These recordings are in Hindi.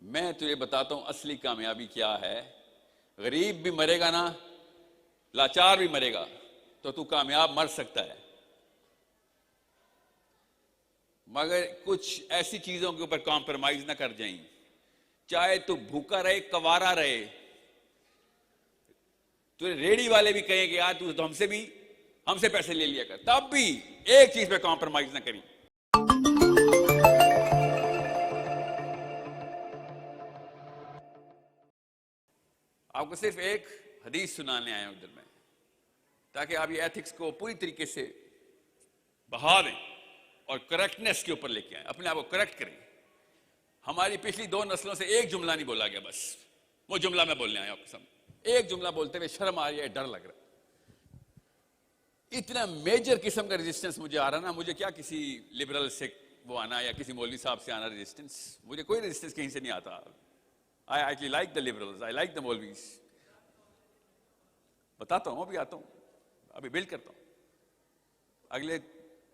मैं तुझे बताता हूं असली कामयाबी क्या है। गरीब भी मरेगा ना, लाचार भी मरेगा, तो तू कामयाब मर सकता है। मगर कुछ ऐसी चीजों के ऊपर कॉम्प्रोमाइज ना कर जाएं। चाहे तू भूखा रहे, कवारा रहे, तुझे रेडी वाले भी कहेंगे यार तू तो हमसे पैसे ले लिया कर, तब भी एक चीज पे कॉम्प्रोमाइज ना करी। आपको सिर्फ एक हदीस सुनाने आया हूं उधर में, ताकि आप ये एथिक्स को पूरी तरीके से बहा दें और करेक्टनेस के ऊपर लेके आए, अपने आप को करेक्ट करें। हमारी पिछली 2 नस्लों से एक जुमला नहीं बोला गया, बस वो जुमला मैं बोलने आया आपके सामने। एक जुमला बोलते हुए शर्म आ रही है, डर लग रहा है। इतना मेजर किस्म का रेजिस्टेंस मुझे आ रहा ना, मुझे क्या किसी लिबरल से वो आना या किसी मौलवी साहब से आना रेजिस्टेंस, मुझे कोई रेजिस्टेंस कहीं से नहीं आता। I actually like the liberals, I like the मौलवीज। बताता हूं, अभी आता हूं, अभी बिल्ड करता हूं। अगले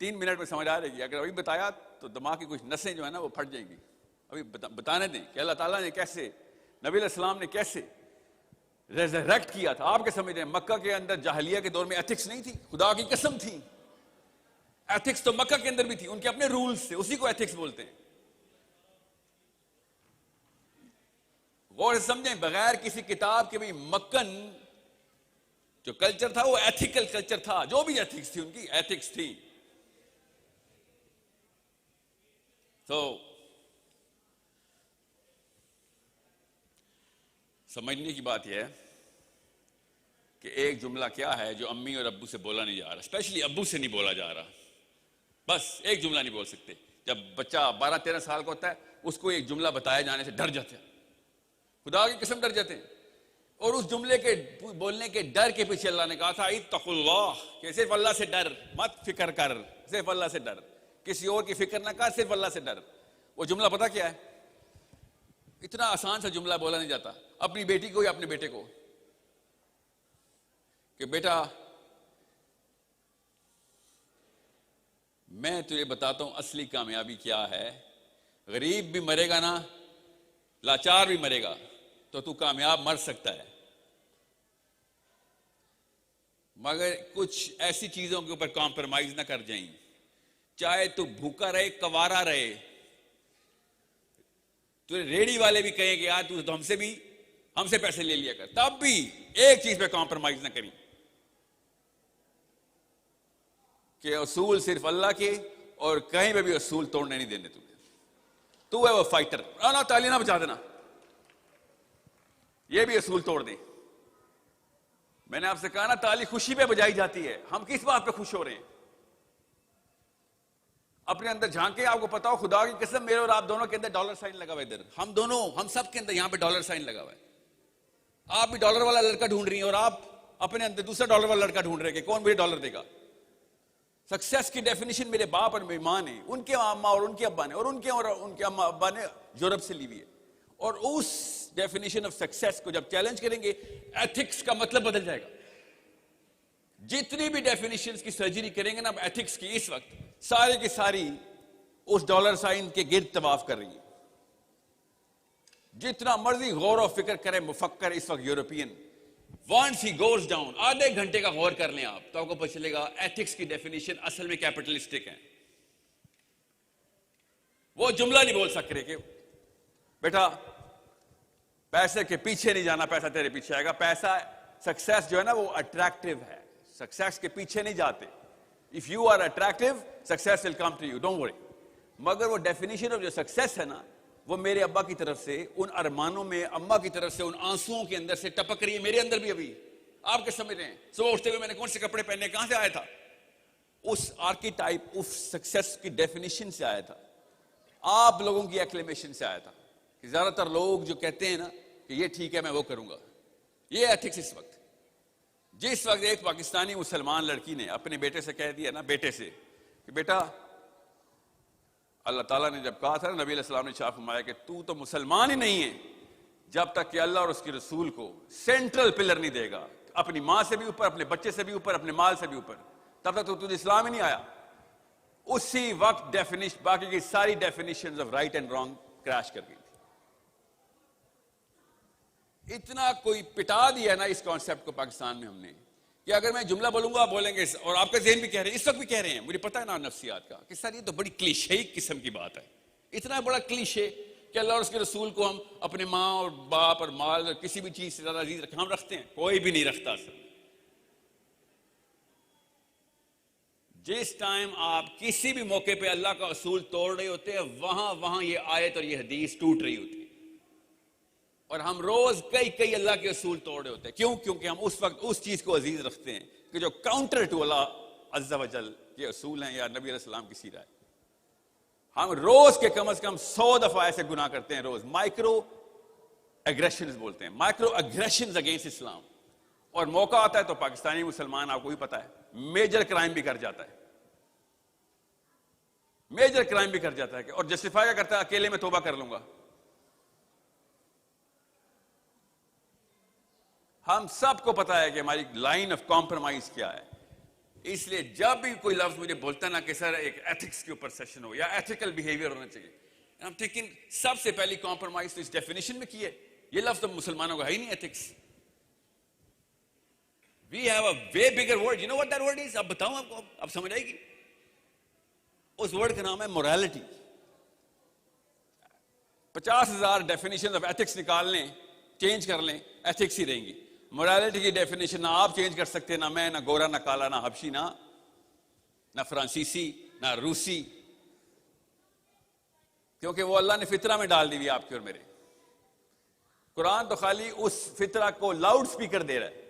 3 मिनट में समझ आ रहेगी। अगर अभी बताया तो दिमाग की कुछ नसें जो है ना वो फट जाएंगी। अभी बताने दें कि अल्लाह ताला ने कैसे, नबी अलैहिस्सलाम ने कैसे रेजरेक्ट किया था। आपके समझ रहे हैं, मक्का के अंदर जाहिलिया के दौर में एथिक्स नहीं थी, खुदा की कसम थी। एथिक्स तो मक्का के अंदर भी थी, उनके अपने रूल्स थे, उसी को एथिक्स बोलते हैं। गौर से समझें, बगैर किसी किताब के भी मक्कन जो कल्चर था वो एथिकल कल्चर था। जो भी एथिक्स थी उनकी एथिक्स थी। तो समझने की बात यह है कि एक जुमला क्या है जो अम्मी और अब्बू से बोला नहीं जा रहा, स्पेशली अब्बू से नहीं बोला जा रहा। बस एक जुमला नहीं बोल सकते। जब बच्चा 12-13 साल का होता है, उसको एक जुमला बताए जाने से डर जाते हैं, खुदा की कसम डर जाते हैं। और उस जुमले के बोलने के डर के पीछे अल्लाह ने कहा था इत्तकुल्लाह, कि सिर्फ अल्लाह से डर, मत फिक्र कर, सिर्फ अल्लाह से डर, किसी और की फिक्र ना कर, सिर्फ अल्लाह से डर। वो जुमला पता क्या है? इतना आसान सा जुमला बोला नहीं जाता अपनी बेटी को या अपने बेटे को कि बेटा मैं तुझे बताता हूं असली कामयाबी क्या है। गरीब भी मरेगा ना, लाचार भी मरेगा, तो तू कामयाब मर सकता है। मगर कुछ ऐसी चीजों के ऊपर कॉम्प्रोमाइज ना कर जाएं। चाहे तू भूखा रहे, कवारा रहे, तुझे रेडी वाले भी कहेंगे यार तू तो हमसे पैसे ले लिया कर, तब भी एक चीज पे कॉम्प्रोमाइज ना करी कि असूल सिर्फ अल्लाह के, और कहीं पे भी असूल तोड़ने नहीं देने तुम्हें। तू है वो फाइटर, ना ताली ना बजा देना, ये भी असूल तोड़ दे। मैंने आपसे कहा ना, ताली खुशी पे बजाई जाती है। हम किस बात पे खुश हो रहे हैं? अपने अंदर झांके, आपको पता हो खुदा की कसम मेरे और आप दोनों के अंदर डॉलर साइन लगा हुआ है। इधर हम सब के अंदर यहां पे डॉलर साइन लगा हुआ है। आप भी डॉलर वाला लड़का ढूंढ रही हैं और आप अपने अंदर दूसरा डॉलर वाला लड़का ढूंढ रहे हैं कि कौन मुझे डॉलर देगा। सक्सेस की डेफिनेशन मेरे बाप और मेरी मां ने, उनके अम्मा और उनके अब्बा ने, और उनके अम्मा अब्बा ने यूरोप से ली हुई है। और उस डेफिनेशन ऑफ सक्सेस को जब चैलेंज करेंगे, एथिक्स का मतलब बदल जाएगा। जितनी भी डेफिनेशंस की सर्जरी करेंगे ना एथिक्स की, इस वक्त सारी की सारी उस डॉलर साइन के गिर्द तवाफ कर रही है। जितना मर्जी गौर और फिक्र करे मुफक्कर इस वक्त European, once he goes down, आधे घंटे का गौर कर लें आप, तो आपको पता चलेगा एथिक्स की डेफिनेशन असल में कैपिटलिस्टिक है। वो जुमला नहीं बोल सकते कि बेटा पैसे के पीछे नहीं जाना, पैसा तेरे पीछे आएगा। पैसा, सक्सेस जो है ना वो अट्रैक्टिव है, सक्सेस के पीछे नहीं जाते। If you are attractive, success will come to you, don't worry. मगर वो डेफिनेशन ऑफ जो सक्सेस है ना, वो मेरे अब्बा की तरफ से उन अरमानों में, अम्मा की तरफ से उन आंसुओं के अंदर से टपक रही है, मेरे अंदर भी। अभी आपके समझ रहे हैं, सुबह उठते हुए मैंने कौन से कपड़े पहने, कहां से आया था? उस आर्कीटाइप, उस सक्सेस की डेफिनेशन से आया था, आप लोगों की एक्लेमेशन से आया था। कि ज्यादातर लोग जो कहते हैं ना कि ये ठीक है मैं वो करूंगा, ये एथिक्स। इस वक्त जिस वक्त एक पाकिस्तानी मुसलमान लड़की ने अपने बेटे से कह दिया ना, बेटे से कि बेटा अल्लाह ताला ने जब कहा था ना, नबी अलैहिस्सलाम ने शाह फरमाया कि तू तो मुसलमान ही नहीं है जब तक कि अल्लाह और उसके रसूल को सेंट्रल पिलर नहीं देगा, अपनी मां से भी ऊपर, अपने बच्चे से भी ऊपर, अपने माल से भी ऊपर, तब तक तो तुझे इस्लाम ही नहीं आया। उसी वक्त डेफिनेशन, बाकी की सारी definitions of right and wrong crash कर गई थी। इतना कोई पिटा दिया ना इस कॉन्सेप्ट को पाकिस्तान में हमने, कि अगर मैं जुमला बोलूंगा आप बोलेंगे, और आपका ज़हन भी कह रहे हैं, इस वक्त भी कह रहे हैं, मुझे पता है ना नफ्सियात का, कि सर ये तो बड़ी क्लीशे किस्म की बात है। इतना बड़ा क्लीशे कि अल्लाह और उसके रसूल को हम अपने माँ और बाप और माल और किसी भी चीज से ज्यादा अजीज रखें, हम रखते हैं? कोई भी नहीं रखता सर। जिस टाइम आप किसी भी मौके पे अल्लाह का असूल तोड़ रहे होते हैं, वहां वहां ये आयत और ये हदीस टूट रही होती है। और हम रोज कई कई अल्लाह के असूल तोड़ रहे होते हैं। क्यों? क्योंकि हम उस वक्त उस चीज को अजीज रखते हैं कि जो काउंटर टू अल्लाह अज़्ज़ा वजल के असूल हैं या नबी अलैहिस्सलाम की सीरा है। हम रोज के कम से कम 100 दफा ऐसे गुनाह करते हैं रोज। माइक्रो एग्रेशन बोलते हैं, माइक्रो एग्रेशन अगेंस्ट इस्लाम। और मौका आता है तो पाकिस्तानी मुसलमान, आपको भी पता है, मेजर क्राइम भी कर जाता है, मेजर क्राइम भी कर जाता है। और जस्टिफाई क्या करता है? अकेले में तौबा कर लूंगा। हम सबको पता है कि हमारी लाइन ऑफ कॉम्प्रोमाइज क्या है। इसलिए जब भी कोई लफ्ज मुझे बोलता ना कि सर एक एथिक्स के ऊपर सेशन हो या एथिकल बिहेवियर होना चाहिए, आई एम थिंकिंग सबसे पहली कॉम्प्रोमाइज तो इस डेफिनेशन में की है। ये लफ्ज तो मुसलमानों का है ही नहीं, ethics. We have a way bigger word. You know what that word is? अब बताऊं आपको, अब समझ आएगी। उस वर्ड का नाम है मोरालिटी। 50,000 डेफिनेशन ऑफ एथिक्स निकाल लें, चेंज कर लें, एथिक्स ही रहेंगी। मोरालिटी की डेफिनेशन ना आप चेंज कर सकते, ना मैं, ना गोरा, ना काला, ना हबशी, ना फ्रांसीसी, ना रूसी, क्योंकि वो अल्लाह ने फितरा में डाल दी हुई आपके और मेरे। कुरान तो खाली उस फितरा को लाउड स्पीकर दे रहा है।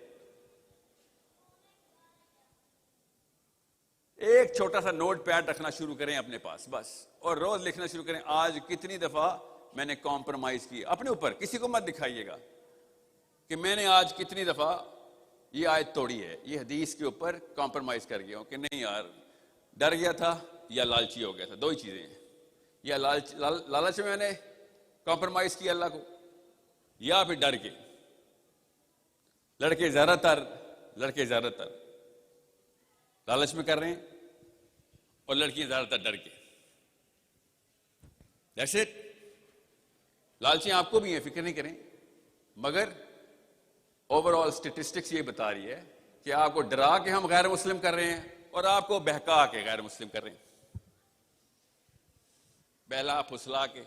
एक छोटा सा नोट पैड रखना शुरू करें अपने पास बस, और रोज लिखना शुरू करें, आज कितनी दफा मैंने कॉम्प्रोमाइज की अपने ऊपर। किसी को मत दिखाइएगा कि मैंने आज कितनी दफा ये आयत तोड़ी है, ये हदीस के ऊपर कॉम्प्रोमाइज कर गया हूं कि नहीं यार, डर गया था या लालची हो गया था। दो ही चीजें हैं, या लालच में मैंने कॉम्प्रोमाइज किया अल्लाह को, या फिर डर के। लड़के ज्यादातर लालच में कर रहे हैं और लड़कियां ज्यादातर डर के। That's it. लालचियां आपको भी हैं, फिक्र नहीं करें, मगर ओवरऑल स्टेटिस्टिक्स ये बता रही है कि आपको डरा के हम गैर मुस्लिम कर रहे हैं और आपको बहका के गैर मुस्लिम कर रहे हैं, बहला फुसला के।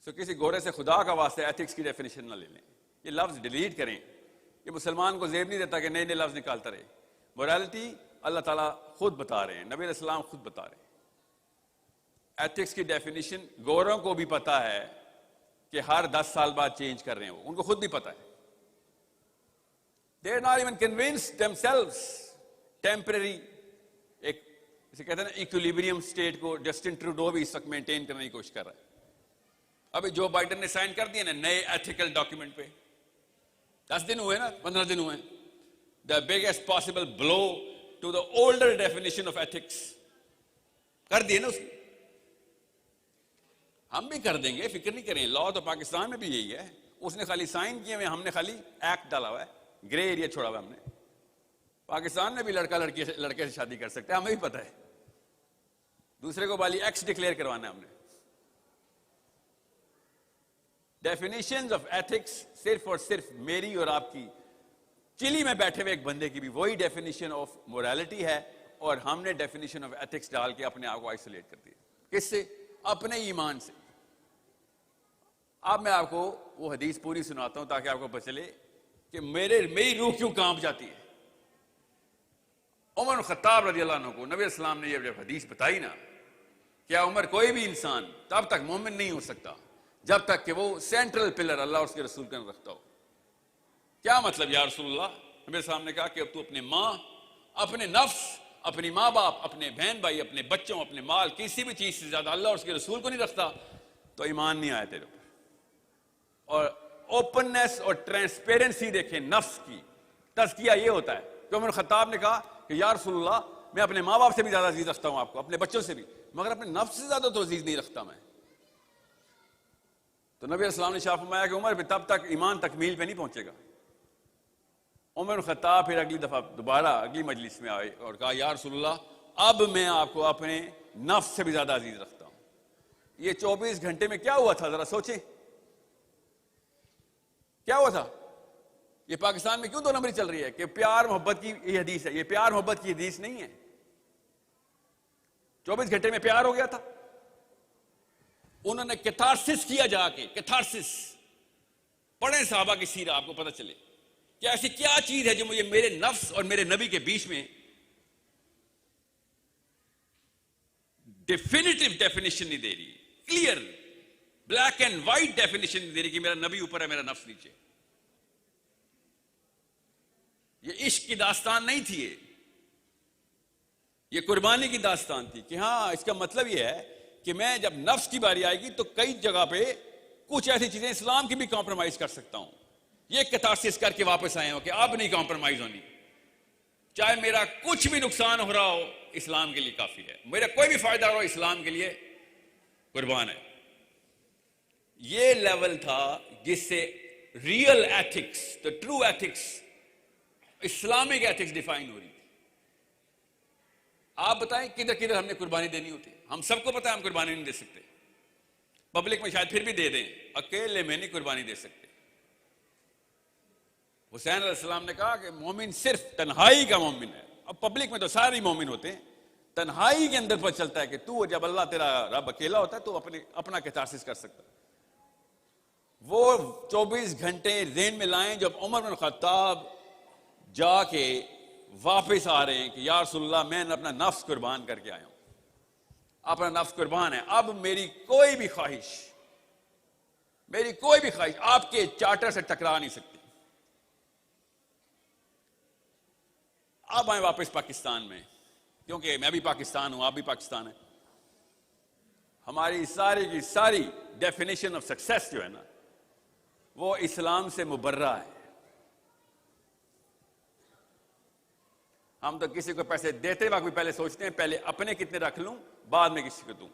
सो किसी गोरे से खुदा का वास्ते एथिक्स की डेफिनेशन ना ले लें, ये लफ्ज डिलीट करें। ये मुसलमान को जेब नहीं देता कि नए नए लफ्ज निकालता रहे। मोरालिटी अल्लाह ताला खुद बता रहे हैं, नबी अलैहिस्सलाम खुद बता रहे हैं। एथिक्स की डेफिनेशन गोरों को भी पता है कि हर 10 साल बाद चेंज कर रहे हैं, उनको खुद भी पता है। They are not even convinced themselves. Temporary एक इसे कहते हैं ना इक्विलिब्रियम स्टेट को जस्टिन ट्रूडो भी इस वक्त मेंटेन करने की कोशिश कर रहा है। अभी जो बाइडेन ने साइन कर दिया ना नए एथिकल डॉक्यूमेंट पे, 10 दिन हुए ना, 15 दिन हुए। The biggest possible blow to the older definition of ethics कर दिए ना उसने। हम भी कर देंगे, फिक्र नहीं करें। लॉ तो पाकिस्तान में भी यही है, उसने खाली साइन किए हुए, हमने खाली एक्ट डाला हुआ है, ग्रे एरिया छोड़ा हुआ हमने। पाकिस्तान में भी लड़का लड़के से शादी कर सकता है, हमें भी पता है। दूसरे को वाली एक्स डिक्लेयर करवाना है हमने। डेफिनेशंस ऑफ एथिक्स सिर्फ और सिर्फ मेरी और आपकी, चिली में बैठे हुए एक बंदे की भी वही डेफिनेशन ऑफ मोरालिटी है, और हमने डेफिनेशन ऑफ एथिक्स डाल के अपने आप को आइसोलेट कर दिया। किससे? अपने ईमान से। अब मैं आपको वो हदीस पूरी सुनाता हूं ताकि आपको पता चले कि मेरी रूह क्यों कांप जाती है। उमर खत्ताब रज़ियल्लाहु अन्हु को नबी अस्सलाम ने जब हदीस बताई ना, क्या उमर कोई भी इंसान तब तक मोमिन नहीं हो सकता जब तक कि वो सेंट्रल पिलर अल्लाह और उसके रसूल का रखता हो। क्या मतलब या रसूलल्लाह? नबी अस्सलाम ने कहा कि अब तू अपने माँ, अपने नफ्स, अपनी माँ बाप, अपने बहन भाई, अपने बच्चों, अपने माल, किसी भी चीज से ज्यादा अल्लाह और उसके रसूल को नहीं रखता तो ईमान नहीं आया तेरे ऊपर। और ओपननेस और ट्रांसपेरेंसी देखें नफ्स की, तज़किया ये होता है कि उमर खत्ताब ने कहा कि या रसूलल्लाह, मैं अपने माँ बाप से भी ज्यादा अजीज रखता हूं आपको, अपने बच्चों से भी, मगर अपने नफ्स से ज्यादा तो अजीज नहीं रखता मैं। तो नबी अस्सलाम ने शाह फरमाया कि उमर तब तक ईमान तकमील पे नहीं पहुंचेगा। उमर खत्ताब फिर अगली दफा दोबारा अगली मजलिस में आए और कहा या रसूलल्लाह, अब मैं आपको अपने नफ्स से भी ज्यादा अजीज रखता हूं। ये 24 घंटे में क्या हुआ था जरा सोचें। क्या हुआ था? ये पाकिस्तान में क्यों 2 नंबरी चल रही है कि प्यार मोहब्बत की ये हदीस है? ये प्यार मोहब्बत की हदीस नहीं है। 24 घंटे में प्यार हो गया था। उन्होंने कैथारसिस किया, जाके कैथारसिस पढ़े साहबा की सीरा, आपको पता चले कि ऐसी क्या चीज है जो मुझे मेरे नफ्स और मेरे नबी के बीच में डेफिनेटिव डेफिनेशन नहीं दे रही, clear black and white definition नहीं दे रही कि मेरा नबी ऊपर है, मेरा नफ्स नीचे। ये इश्क की दास्तान नहीं थी, ये कुर्बानी की दास्तान थी कि हां, इसका मतलब ये है कि मैं जब नफ्स की बारी आएगी तो कई जगह पे कुछ ऐसी चीजें इस्लाम की भी कॉम्प्रोमाइज कर सकता हूं। ये कैथारसिस करके वापस आए हो कि अब नहीं कॉम्प्रोमाइज होनी, चाहे मेरा कुछ भी नुकसान हो रहा हो, इस्लाम के लिए काफी है, मेरा कोई भी फायदा हो इस्लाम के लिए कुर्बान है। ये लेवल था जिससे real ethics, the true ethics, Islamic ethics define हो रही थी। आप बताएं किधर किधर हमने कुर्बानी देनी होती? हम सबको पता है हम कुर्बानी नहीं दे सकते, पब्लिक में शायद फिर भी दे दें, अकेले में नहीं कुर्बानी दे सकते। हुसैन अलैहिस्सलाम ने कहा कि मोमिन सिर्फ तन्हाई का मोमिन है। अब पब्लिक में तो सारे ही मोमिन होते हैं, तन्हाई के अंदर पता चलता है कि तू जब अल्लाह तेरा रब अकेला होता है तो अपना कैथारसिस कर सकता है। वो 24 घंटे जेन में लाएं जब उमर बिन खत्ताब जाके वापस आ रहे हैं कि या रसूलल्लाह, मैं अपना नफ्स कुर्बान करके आया हूं, अपना नफ्स कुर्बान है, अब मेरी कोई भी ख्वाहिश आपके चार्टर से टकरा नहीं सकती। अब आए वापस पाकिस्तान में, क्योंकि मैं भी पाकिस्तान हूं, आप भी पाकिस्तान है। हमारी सारी की सारी डेफिनेशन ऑफ सक्सेस जो है ना, वो इस्लाम से मुबर्रा है। हम तो किसी को पैसे देते वक्त भी पहले सोचते हैं पहले अपने कितने रख लूं, बाद में किसी को दूं।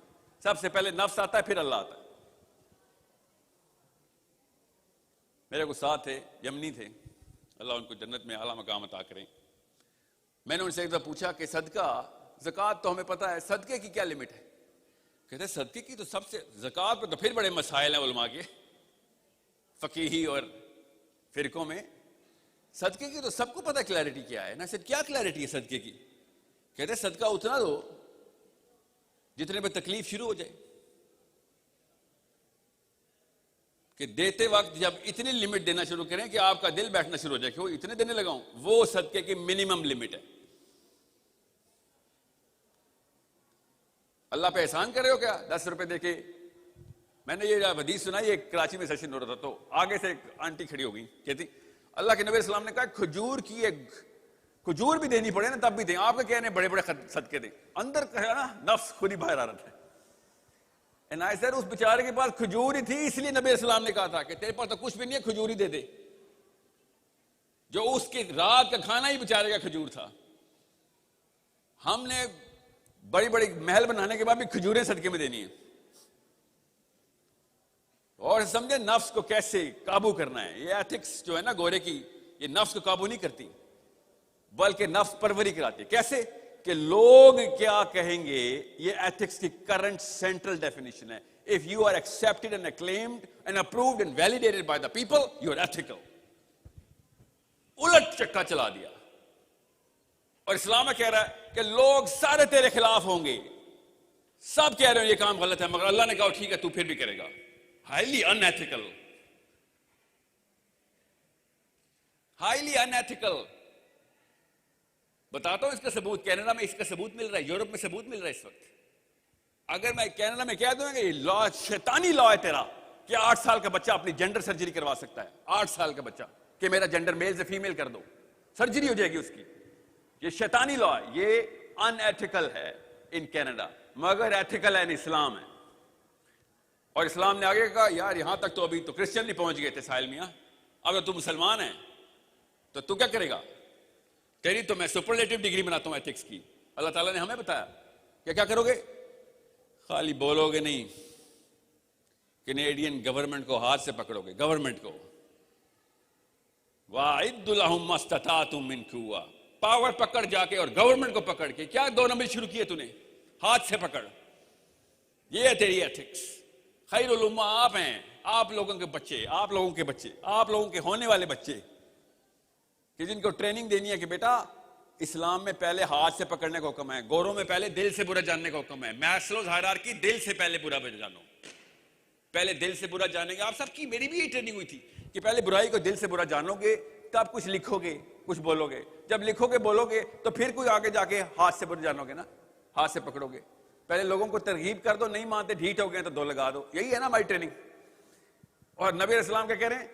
सबसे पहले नफ्स आता है, फिर अल्लाह आता है। मेरे को साथ थे, यमनी थे, अल्लाह उनको जन्नत में आला मकाम अता करें। मैंने उनसे एक दफा पूछा कि सदका, ज़कात तो हमें पता है, सदके की क्या लिमिट है? कहते सदके की तो सबसे, ज़कात पे तो फिर बड़े मसाइल हैं उलमा के, फकीही और फिरकों में। सदके की तो सबको पता क्लैरिटी क्या है ना। सिर्फ क्या क्लैरिटी है सदके की? कहते सदका उतना दो जितने पे तकलीफ शुरू हो जाए, कि देते वक्त जब इतनी लिमिट देना शुरू करें कि आपका दिल बैठना शुरू हो जाए कि वो इतने देने लगाऊं, वो सदके की मिनिमम लिमिट है। अल्लाह पे एहसान कर रहे हो क्या 10 रुपए देके? मैंने ये हदीस सुना, ये कराची में सेशन हो रहा था, तो आगे से एक आंटी खड़ी हो गई, कहती अल्लाह के नबी सल्लल्लाहु अलैहि वसल्लम ने कहा खजूर भी देनी पड़े ना तब भी दें, आपके कहने बड़े बड़े सदके दें। अंदर कहा ना नफ्स खुद ही बाहर आ रहा था। सर उस बेचारे के पास खजूर ही थी, इसलिए नबी सल्लल्लाहु अलैहि वसल्लम ने कहा था कि तेरे पास तो कुछ भी नहीं है, खजूर ही दे दे। जो उसके रात का खाना ही बेचारे का खजूर था। हमने बड़ी बड़ी महल बनाने के बाद भी खजूरें सदके में देनी है। और समझे नफ्स को कैसे काबू करना है। ये एथिक्स जो है ना गोरे की, ये नफ्स को काबू नहीं करती बल्कि नफ्स परवरी कराती है। कैसे कि लोग क्या कहेंगे, ये एथिक्स की करंट सेंट्रल डेफिनेशन है। If you are accepted and acclaimed and approved and validated by the people, you are ethical. उलट चक्का चला दिया। और इस्लाम कह रहा है कि लोग सारे तेरे खिलाफ होंगे, सब कह रहे हो ये काम गलत है, मगर अल्लाह ने कहा ठीक है तू फिर भी करेगा। Highly unethical, highly unethical. बताता हूं इसका सबूत, कनाडा में इसका सबूत मिल रहा है, यूरोप में सबूत मिल रहा है इस वक्त। अगर मैं कनाडा में कह दूंगा ये लॉ शैतानी लॉ है तेरा कि 8 साल का बच्चा अपनी जेंडर सर्जरी करवा सकता है, 8 साल का बच्चा कि मेरा जेंडर मेल से फीमेल कर दो, सर्जरी हो जाएगी उसकी। ये शैतानी लॉ है, ये अनएथिकल है इन कनाडा, मगर एथिकल है इन इस्लाम है। और इस्लाम ने आगे कहा यार यहां तक तो अभी तो क्रिश्चियन नहीं पहुंच गए थे साहिल मियां, अगर तू मुसलमान है तो तू क्या करेगा? तेरी तो मैं सुपरलेटिव डिग्री बनाता हूं एथिक्स की। अल्लाह ताला ने हमें बताया कि क्या करोगे? खाली बोलोगे नहीं, कैनेडियन गवर्नमेंट को हाथ से पकड़ोगे, गवर्नमेंट को वाइदुल्लाहुम मस्ततातुम मिन कुव्वा, पावर पकड़ जाके और गवर्नमेंट को पकड़ के। क्या 2 नंबर शुरू किए तूने? हाथ से पकड़। ये है तेरी एथिक्स खैरुल उम्मा आप हैं, आप लोगों के बच्चे, आप लोगों के बच्चे, आप लोगों के होने वाले बच्चे, कि जिनको ट्रेनिंग देनी है कि बेटा इस्लाम में पहले हाथ से पकड़ने का हुक्म है, गोरों में पहले दिल से बुरा जानने का हुक्म है। मैस्लोज हायरार्की, दिल से पहले बुरा जानो, पहले दिल से बुरा जानेंगे। आप सबकी, मेरी भी ये ट्रेनिंग हुई थी कि पहले बुराई को दिल से बुरा जानोगे तब कुछ लिखोगे, कुछ बोलोगे। जब लिखोगे बोलोगे तो फिर कोई आगे जाके हाथ से बुरा जानोगे ना, हाथ से पकड़ोगे। पहले लोगों को तरगीब कर दो, नहीं मानते, ढीठ हो गए तो दो लगा दो। यही है ना हमारी ट्रेनिंग। और नबी इस्लाम क्या कह रहे हैं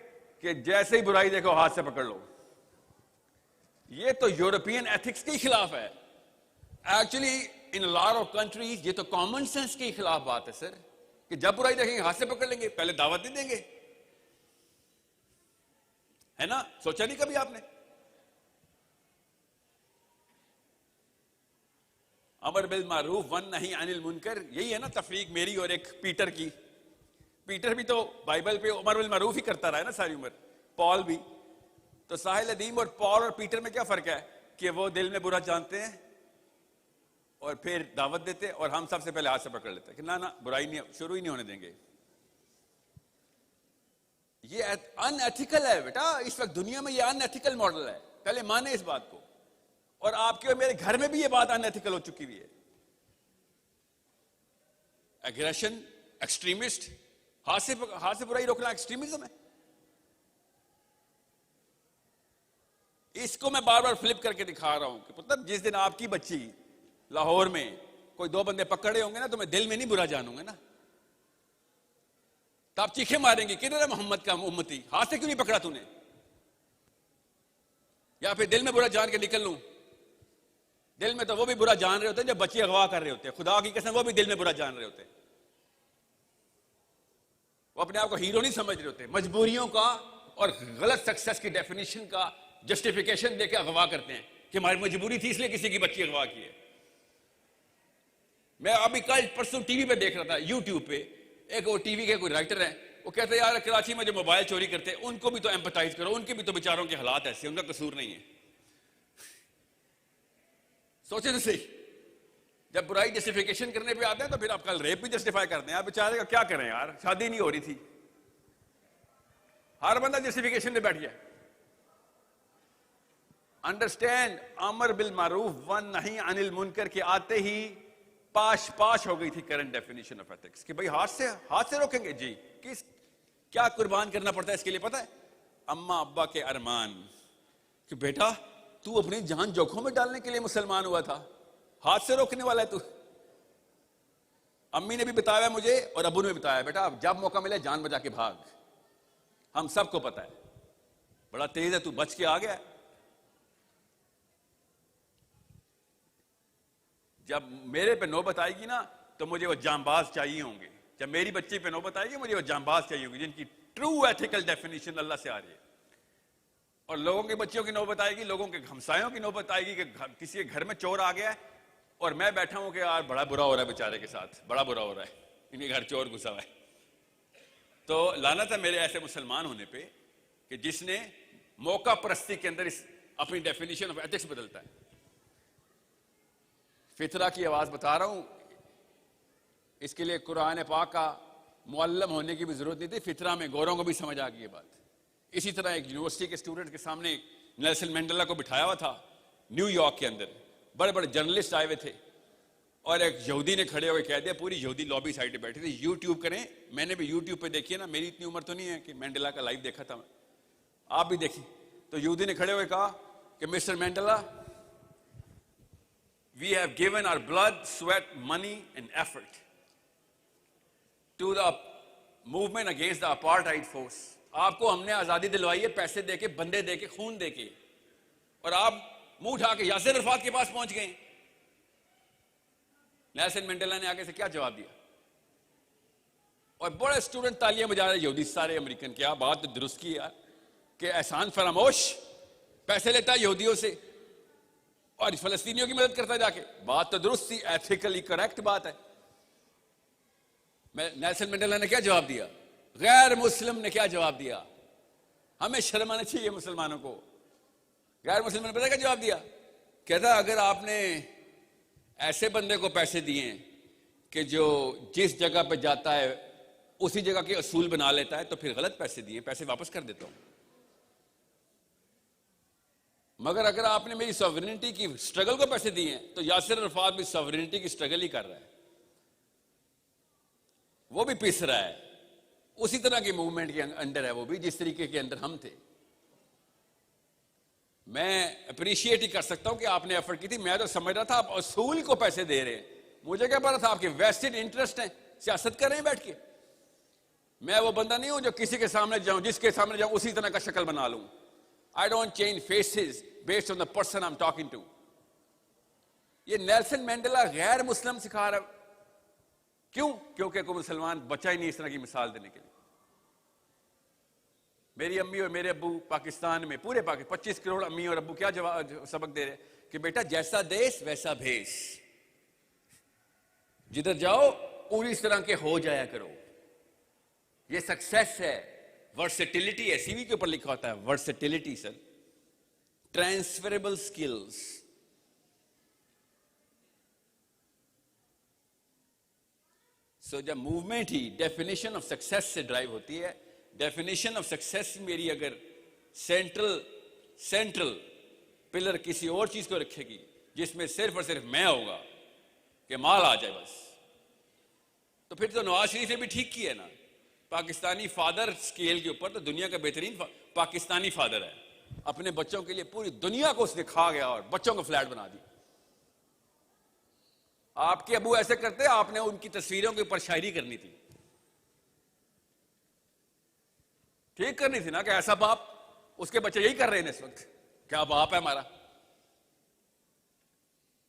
कि जैसे ही बुराई देखो हाथ से पकड़ लो। ये तो यूरोपियन एथिक्स के खिलाफ है। Actually in lot of countries ये तो कॉमन सेंस के खिलाफ बात है सर, कि जब बुराई देखेंगे हाथ से पकड़ लेंगे, पहले दावत नहीं देंगे, है ना? सोचा नहीं कभी आपने? अमर बिल मारूफ वन नहीं अनिल मुनकर, यही है ना तफरीक मेरी और एक पीटर की। पीटर भी तो बाइबल पे अमर बिल मारूफ ही करता रहा है ना सारी उम्र, पॉल भी। तो साहिल अदीम और पॉल और पीटर में क्या फर्क है कि वो दिल में बुरा जानते हैं और फिर दावत देते, और हम सबसे पहले हाथ से पकड़ लेते हैं कि ना ना बुराई नहीं, शुरू ही नहीं होने देंगे। ये अनएथिकल है बेटा, इस वक्त दुनिया में ये अनएथिकल मॉडल है। पहले माने इस बात को। और आपके और मेरे घर में भी ये बात अनएथिकल हो चुकी हुई है। एग्रेशन, एक्सट्रीमिस्ट, हाथ से बुराई रोकना एक्सट्रीमिज्म है। इसको मैं बार बार फ्लिप करके दिखा रहा हूं कि मतलब जिस दिन आपकी बच्ची लाहौर में कोई दो बंदे पकड़े होंगे ना, तो मैं दिल में नहीं बुरा जानूंगा ना, तो आप चीखे मारेंगे किधर है मोहम्मद का उम्मती, हाथ से क्यों नहीं पकड़ा तूने? या फिर दिल में बुरा जान के निकल लूं? दिल में तो वो भी बुरा जान रहे होते हैं जब बच्चे अगवा कर रहे होते हैं, खुदा की कसम वो भी दिल में बुरा जान रहे होते हैं। वो अपने आप को हीरो नहीं समझ रहे होते, मजबूरियों का और गलत सक्सेस की डेफिनेशन का जस्टिफिकेशन देके अगवा करते हैं कि हमारी मजबूरी थी इसलिए किसी की बच्ची अगवा की है। मैं अभी कल परसों टीवी पे देख रहा था, यूट्यूब पे, एक वो टीवी के कोई राइटर है, वो कहते हैं यार कराची में जो मोबाइल चोरी करते हैं उनको भी तो एम्पैथाइज करो, उनके भी तो बेचारों के हालात ऐसे, उनका कसूर नहीं है। सोचे तो सही, जब बुराई जस्टिफिकेशन करने पे आते हैं तो फिर आप कल रेप भी जस्टिफाई करते हैं। आप बेचारे का क्या करें यार, शादी नहीं हो रही थी, हर बंदा जस्टिफिकेशन में बैठ गया। अंडरस्टैंड, अमर बिल मारूफ वन नहीं अनिल मुनकर के आते ही पाश हो गई थी करंट डेफिनेशन ऑफ एथिक्स कि भाई हाथ से रोकेंगे जी। क्या कुर्बान करना पड़ता है इसके लिए पता है? अम्मा अब्बा के अरमान कि बेटा तू अपनी जान जोखों में डालने के लिए मुसलमान हुआ था, हाथ से रोकने वाला है तू। अम्मी ने भी बताया मुझे और अबू ने भी बताया, बेटा जब मौका मिले जान बचा के भाग। हम सबको पता है बड़ा तेज है तू, बच के आ गया। जब मेरे पे नौबत आएगी ना तो मुझे वो जांबाज चाहिए होंगे। जब मेरी बच्ची पे नौबत आएगी मुझे वो जांबाज चाहिए होंगे जिनकी ट्रू एथिकल डेफिनेशन अल्लाह से आ रही है। और लोगों के बच्चियों की नौबत आएगी, लोगों के हमसायों की नौबत आएगी कि किसी के घर में चोर आ गया है और मैं बैठा हूं कि यार बड़ा बुरा हो रहा है बेचारे के साथ, बड़ा बुरा हो रहा है, इनके घर चोर घुसा हुआ है। तो लानत है मेरे ऐसे मुसलमान होने पे कि जिसने मौका परस्ती के अंदर अपनी डेफिनेशन ऑफ एथिक्स बदलता है। फितरा की आवाज बता रहा हूं, इसके लिए कुरान पाक का मुअल्लम होने की भी जरूरत नहीं थी, फितरा में गोरों को भी समझ आ गई ये बात। इसी तरह एक यूनिवर्सिटी के स्टूडेंट के सामने नेल्सन मंडेला को बिठाया हुआ था न्यूयॉर्क के अंदर, बड़े बड़े जर्नलिस्ट आए हुए थे और एक यहूदी ने खड़े होकर कह दिया, पूरी यहूदी लॉबी साइड पे बैठी थी। यूट्यूब करें, मैंने भी यूट्यूब पे देखी है ना, मेरी इतनी उम्र तो नहीं है कि मंडेला का लाइव देखा था, आप भी देखी। तो यहूदी ने खड़े हुए कहा कि mister Mandela, we have given our blood, sweat, money and effort to the movement against the apartheid force. आपको हमने आजादी दिलवाई है पैसे देके, बंदे देके, खून देके, और आप मुंह उठा के यासिर अरफात के पास पहुंच गए। नेल्सन मंडेला ने आगे से क्या जवाब दिया? और बड़े स्टूडेंट तालियां बजा रहे यहूदी सारे अमेरिकन, क्या बात तो दुरुस्त की यार कि एहसान फरामोश पैसे लेता है यहूदियों से और फलस्तीनियों की मदद करता है जाके, बात तो दुरुस्त थी, एथिकली करेक्ट बात है। नेल्सन मंडेला ने क्या जवाब दिया? गैर मुस्लिम ने क्या जवाब दिया? हमें शर्म आनी चाहिए मुसलमानों को। गैर मुस्लिम ने पता क्या जवाब दिया? कहता अगर आपने ऐसे बंदे को पैसे दिए कि जो जिस जगह पे जाता है उसी जगह के असूल बना लेता है तो फिर गलत पैसे दिए, पैसे वापस कर देता हूं। मगर अगर आपने मेरी सॉवरेनिटी की स्ट्रगल को पैसे दिए हैं तो यासिर अरफात भी सॉवरेनिटी की स्ट्रगल ही कर रहा है, वो भी पिस रहा है, उसी तरह के मूवमेंट के अंडर है वो भी जिस तरीके के अंदर हम थे। मैं अप्रिशिएट ही कर सकता हूं कि आपने एफर्ट की थी। मैं तो समझ रहा था आप असूल को पैसे दे रहे हैं, मुझे क्या पता था आपके वेस्टेड इंटरेस्ट हैं, सियासत कर रहे हैं बैठ के। मैं वो बंदा नहीं हूं जो किसी के सामने जाऊं, जिसके सामने जाऊं उसी तरह का शक्ल बना लूं। I don't change faces based on the person I am talking to. ये नेल्सन मंडेला गैर मुस्लिम सिखा रहा है, क्यों? क्योंकि कोई मुसलमान बचा ही नहीं इस तरह की मिसाल देने के लिए। मेरी अम्मी और मेरे अब्बू पाकिस्तान में, पूरे पाकिस्तान 25 करोड़ अम्मी और अब्बू क्या जवाब सबक दे रहे कि बेटा जैसा देश वैसा भेष, जिधर जाओ पूरी इस तरह के हो जाया करो। ये सक्सेस है, वर्सेटिलिटी है, सीवी के ऊपर लिखा होता है वर्सेटिलिटी सर, ट्रांसफरेबल स्किल्स। सो जब movement he definition of success से ड्राइव होती है, डेफिनेशन ऑफ सक्सेस मेरी अगर सेंट्रल पिलर किसी और चीज को रखेगी जिसमें सिर्फ और सिर्फ मैं होगा कि माल आ जाए बस, तो फिर तो नवाज शरीफ ने भी ठीक किया है ना। पाकिस्तानी फादर स्केल के ऊपर तो दुनिया का बेहतरीन पाकिस्तानी फादर है। अपने बच्चों के लिए पूरी दुनिया को उसने खा गया और बच्चों को फ्लैट बना दिया। आपके अबू ऐसे करते, आपने उनकी तस्वीरों के ऊपर शायरी करनी थी, ठीक करनी थी ना, कि ऐसा बाप, उसके बच्चे यही कर रहे हैं इस वक्त। क्या बाप है हमारा?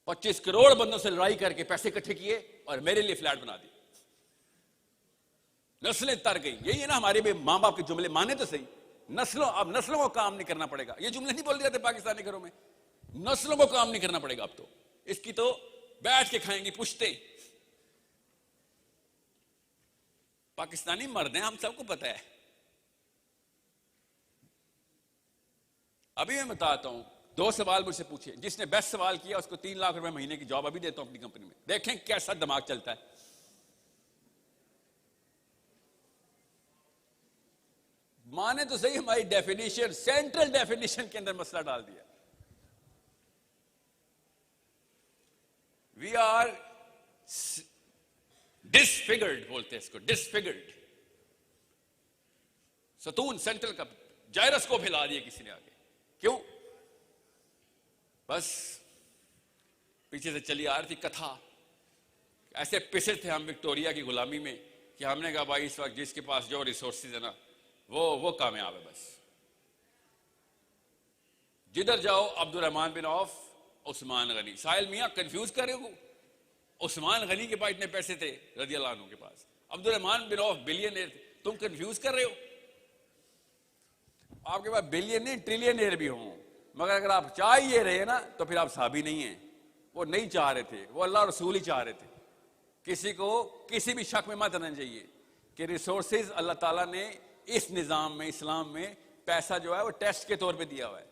25 करोड़ बंदों से लड़ाई करके पैसे इकट्ठे किए और मेरे लिए फ्लैट बना दी, नस्लें तर गई। यही है ना हमारे भी मां बाप के जुमले, माने तो सही, नस्लों, अब नस्लों को काम नहीं करना पड़ेगा। ये जुमले नहीं बोल दिए थे पाकिस्तानी घरों में, नस्लों को काम नहीं करना पड़ेगा अब तो, इसकी तो बैठ के खाएंगी पुश्ते। पाकिस्तानी मर्द हैं, हम सबको पता है। अभी मैं बताता हूं, 2 सवाल मुझसे पूछे, जिसने बेस्ट सवाल किया उसको 3 लाख रुपए महीने की जॉब अभी देता हूं अपनी कंपनी में। देखें कैसा दिमाग चलता है। माने तो सही, हमारी डेफिनेशन, सेंट्रल डेफिनेशन के अंदर मसला डाल दिया। वी आर डिसफिगर्ड, बोलते हैं इसको, डिसफिगर्ड। सतून सेंट्रल का जायरस को फैला दिया किसी ने आगे। क्यों? बस पीछे से चली आ रही थी कथा, ऐसे पिसे थे हम विक्टोरिया की गुलामी में कि हमने कहा भाई इस वक्त जिसके पास जो रिसोर्सेज है ना वो कामयाब है। बस जिधर जाओ Abdul Rahman bin Auf, Usman Ghani. Sahil मियां कंफ्यूज कर रहे हो, उस्मान गनी के पास इतने पैसे थे रज़ी अल्लाह अन्हु के पास, Abdul Rahman bin of billionaire थे, तुम कंफ्यूज कर रहे हो। आपके पास बिलियन नहीं ट्रिलियनियर भी हों, मगर अगर आप चाह ये रहे ना तो फिर आप साबी नहीं हैं। वो नहीं चाह रहे थे, वो अल्लाह रसूल ही चाह रहे थे। किसी को किसी भी शक में मत आना चाहिए कि रिसोर्सेज अल्लाह ताला ने इस निज़ाम में, इस्लाम में पैसा जो है वो टेस्ट के तौर पे दिया हुआ है।